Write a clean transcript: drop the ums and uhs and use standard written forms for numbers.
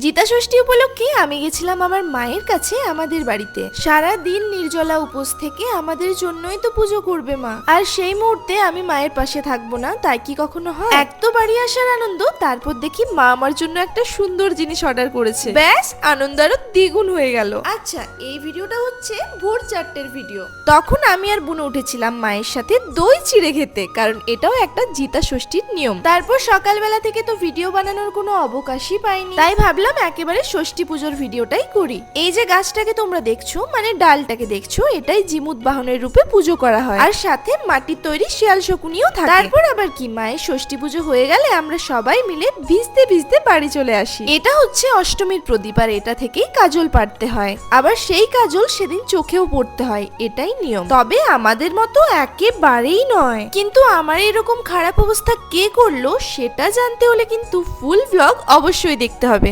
জিতা ষষ্ঠী উপলক্ষে আমি গেছিলাম আমার মায়ের কাছে আমাদের বাড়িতে। সারা দিন নির্জলা উপোস থেকে আমাদের জন্যই তো পুজো করবে মা, আর সেই মুহূর্তে আমি মায়ের পাশে থাকবো না তাই কি কখনো হয়? এক তো বাড়ি আসার আনন্দ, তারপর দেখি মা আমার জন্য একটা সুন্দর জিনিস অর্ডার করেছে, ব্যাস আনন্দ আরো দ্বিগুণ হয়ে গেল। আচ্ছা, এই ভিডিওটা হচ্ছে ভোর 4টের ভিডিও। তখন আমি আর বুনু উঠেছিলাম মায়ের সাথে দই চিড়ে খেতে, কারণ এটাও একটা জিতা ষষ্ঠীর নিয়ম। তারপর সকালবেলা থেকে তো ভিডিও বানানোর কোনো অবকাশই পাইনি, তাই ভাবলাম একেবারে ষষ্ঠী পুজোর ভিডিওটাই করি। এই যে গাছটাকে তোমরা দেখছো, মানে ডালটাকে দেখছো, এটাই জিমুত বাহনের রূপে পুজো করা হয়, আর সাথে মাটির তৈরি শিয়াল শকুনিও থাকে। তারপর আবার কি, মায়ের ষষ্ঠী পুজো হয়ে গেলে আমরা সবাই মিলে ভিজতে ভিজতে বাড়ি চলে আসি। এটা হচ্ছে অষ্টমীর প্রদীপ, আর এটা থেকেই কাজল পাড়তে হয়, আবার সেই কাজল সেদিন চোখেও পড়তে হয়, এটাই নিয়ম। তবে আমাদের মতো একেবারেই নয়। কিন্তু আমার এরকম খারাপ অবস্থা কে করলো সেটা জানতে হলে কিন্তু ফুল ব্লগ অবশ্যই দেখতে হবে।